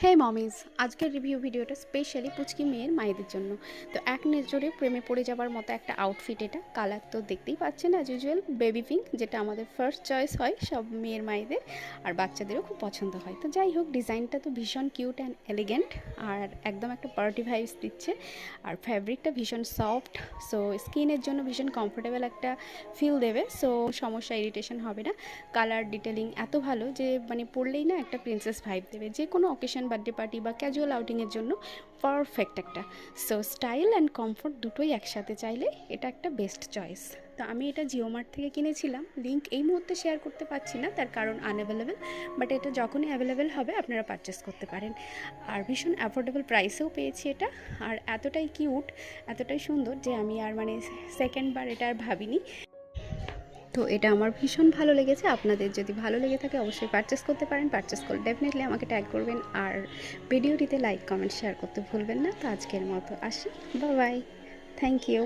হে মমিজ, আজকের রিভিউ ভিডিওটা স্পেশালি পুচকি মেয়ের মায়েদের জন্য। তো এক নজরে প্রেমে পড়ে যাবার মতো একটা আউটফিট। এটা কালার তো দেখতেই পাচ্ছেন, অ্যাজ ইউজুয়াল বেবি পিঙ্ক, যেটা আমাদের ফার্স্ট চয়েস হয় সব মেয়ের মায়েদের, আর বাচ্চাদেরও খুব পছন্দ হয়। তো যাই হোক, ডিজাইনটা তো ভীষণ কিউট অ্যান্ড এলিগেন্ট, আর একদম একটা পার্টি ভাইবস দিচ্ছে। আর ফ্যাব্রিকটা ভীষণ সফট, সো স্কিনের জন্য ভীষণ কমফোর্টেবল একটা ফিল দেবে। সো সমস্যা, ইরিটেশন হবে না। কালার ডিটেলিং এত ভালো যে মানে পরলেই না একটা প্রিন্সেস ভাইব দেবে। যে কোনো অকেশন, বার্থডে পার্টি বা ক্যাজুয়াল আউটিংয়ের জন্য পারফেক্ট একটা। সো স্টাইল অ্যান্ড কমফোর্ট দুটোই একসাথে চাইলে এটা একটা বেস্ট চয়েস। তো আমি এটা জিও মার্ট থেকে কিনেছিলাম। লিঙ্ক এই মুহূর্তে শেয়ার করতে পারছি না, তার কারণ আনঅ্যাভেলেবেল, বাট এটা যখনই অ্যাভেলেবেল হবে আপনারা পারচেস করতে পারেন। আর ভীষণ অ্যাফোর্ডেবল প্রাইসেও পেয়েছি এটা। আর এতটাই কিউট, এতটাই সুন্দর যে আমি আর মানে সেকেন্ডবার এটা আর ভাবিনি। তো এটা আমার ভীষণ ভালো লেগেছে। আপনাদের যদি ভালো লেগে থাকে অবশ্যই পারচেস করতে পারেন। পারচেস করলে ডেফিনেটলি আমাকে ট্যাগ করবেন, আর ভিডিওটিতে লাইক কমেন্ট শেয়ার করতে ভুলবেন না। তো আজকের মতো আসি, বাই বাই, থ্যাংক ইউ।